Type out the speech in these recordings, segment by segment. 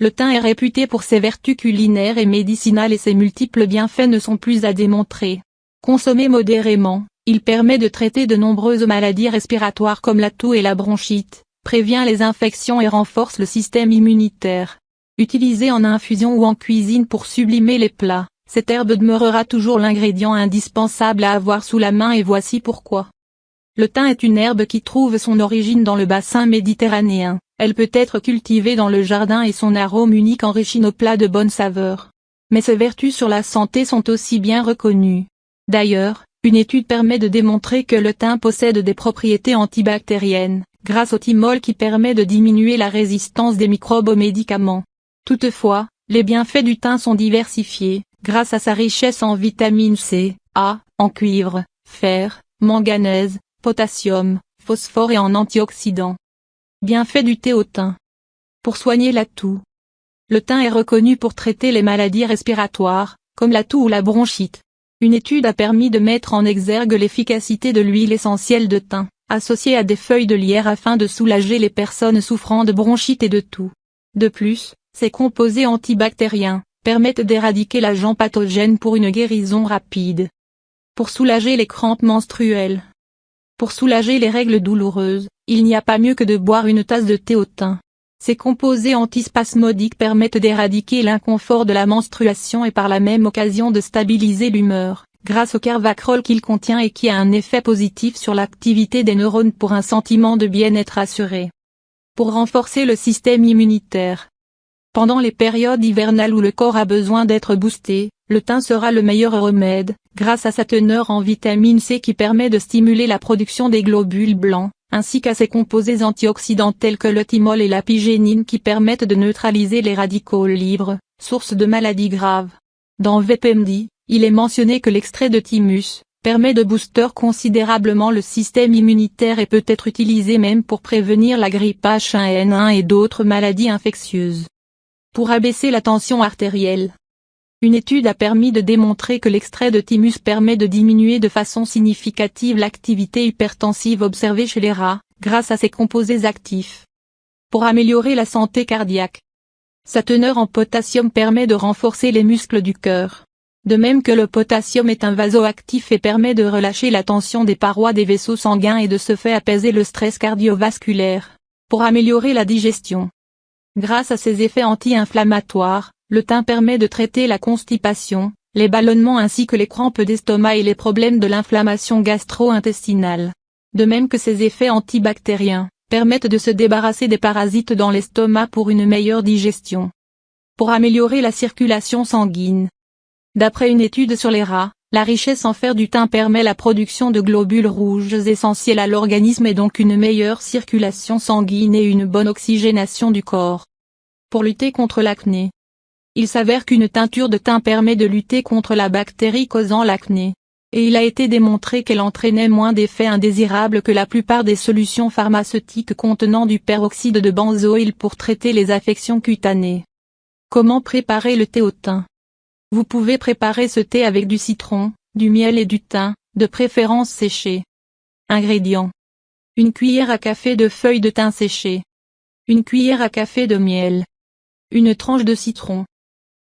Le thym est réputé pour ses vertus culinaires et médicinales et ses multiples bienfaits ne sont plus à démontrer. Consommé modérément, il permet de traiter de nombreuses maladies respiratoires comme la toux et la bronchite, prévient les infections et renforce le système immunitaire. Utilisé en infusion ou en cuisine pour sublimer les plats, cette herbe demeurera toujours l'ingrédient indispensable à avoir sous la main et voici pourquoi. Le thym est une herbe qui trouve son origine dans le bassin méditerranéen. Elle peut être cultivée dans le jardin et son arôme unique enrichit nos plats de bonne saveur. Mais ses vertus sur la santé sont aussi bien reconnues. D'ailleurs, une étude permet de démontrer que le thym possède des propriétés antibactériennes, grâce au thymol qui permet de diminuer la résistance des microbes aux médicaments. Toutefois, les bienfaits du thym sont diversifiés, grâce à sa richesse en vitamine C, A, en cuivre, fer, manganèse, potassium, phosphore et en antioxydants. Bienfaits du thé au thym. Pour soigner la toux. Le thym est reconnu pour traiter les maladies respiratoires, comme la toux ou la bronchite. Une étude a permis de mettre en exergue l'efficacité de l'huile essentielle de thym, associée à des feuilles de lierre afin de soulager les personnes souffrant de bronchite et de toux. De plus, ces composés antibactériens permettent d'éradiquer l'agent pathogène pour une guérison rapide. Pour soulager les crampes menstruelles. Pour soulager les règles douloureuses, il n'y a pas mieux que de boire une tasse de thé au thym. Ces composés antispasmodiques permettent d'éradiquer l'inconfort de la menstruation et par la même occasion de stabiliser l'humeur, grâce au carvacrol qu'il contient et qui a un effet positif sur l'activité des neurones pour un sentiment de bien-être assuré. Pour renforcer le système immunitaire. Pendant les périodes hivernales où le corps a besoin d'être boosté, le thym sera le meilleur remède, grâce à sa teneur en vitamine C qui permet de stimuler la production des globules blancs, ainsi qu'à ses composés antioxydants tels que le thymol et l'apigénine qui permettent de neutraliser les radicaux libres, source de maladies graves. Dans VPMD, il est mentionné que l'extrait de thymus permet de booster considérablement le système immunitaire et peut être utilisé même pour prévenir la grippe H1N1 et d'autres maladies infectieuses. Pour abaisser la tension artérielle. Une étude a permis de démontrer que l'extrait de thymus permet de diminuer de façon significative l'activité hypertensive observée chez les rats, grâce à ses composés actifs. Pour améliorer la santé cardiaque. Sa teneur en potassium permet de renforcer les muscles du cœur. De même que le potassium est un vasoactif et permet de relâcher la tension des parois des vaisseaux sanguins et de ce fait apaiser le stress cardiovasculaire. Pour améliorer la digestion. Grâce à ses effets anti-inflammatoires, le thym permet de traiter la constipation, les ballonnements ainsi que les crampes d'estomac et les problèmes de l'inflammation gastro-intestinale. De même que ses effets antibactériens, permettent de se débarrasser des parasites dans l'estomac pour une meilleure digestion. Pour améliorer la circulation sanguine. D'après une étude sur les rats, la richesse en fer du thym permet la production de globules rouges essentiels à l'organisme et donc une meilleure circulation sanguine et une bonne oxygénation du corps. Pour lutter contre l'acné. Il s'avère qu'une teinture de thym permet de lutter contre la bactérie causant l'acné. Et il a été démontré qu'elle entraînait moins d'effets indésirables que la plupart des solutions pharmaceutiques contenant du peroxyde de benzoïl pour traiter les affections cutanées. Comment préparer le thé au thym? Vous pouvez préparer ce thé avec du citron, du miel et du thym, de préférence séché. Ingrédients. Une cuillère à café de feuilles de thym séchées. Une cuillère à café de miel. Une tranche de citron.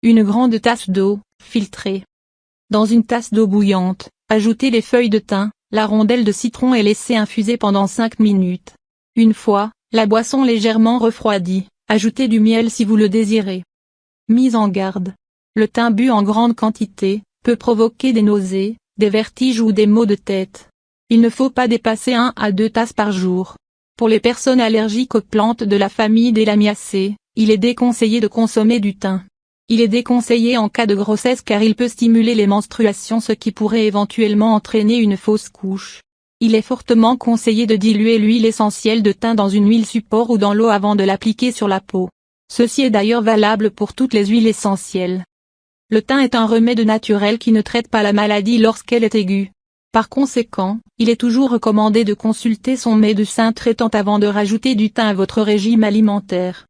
Une grande tasse d'eau, filtrée. Dans une tasse d'eau bouillante, ajoutez les feuilles de thym, la rondelle de citron et laissez infuser pendant 5 minutes. Une fois, la boisson légèrement refroidie, ajoutez du miel si vous le désirez. Mise en garde. Le thym bu en grande quantité, peut provoquer des nausées, des vertiges ou des maux de tête. Il ne faut pas dépasser 1 à 2 tasses par jour. Pour les personnes allergiques aux plantes de la famille des Lamiaceae, il est déconseillé de consommer du thym. Il est déconseillé en cas de grossesse car il peut stimuler les menstruations ce qui pourrait éventuellement entraîner une fausse couche. Il est fortement conseillé de diluer l'huile essentielle de thym dans une huile support ou dans l'eau avant de l'appliquer sur la peau. Ceci est d'ailleurs valable pour toutes les huiles essentielles. Le thym est un remède naturel qui ne traite pas la maladie lorsqu'elle est aiguë. Par conséquent, il est toujours recommandé de consulter son médecin traitant avant de rajouter du thym à votre régime alimentaire.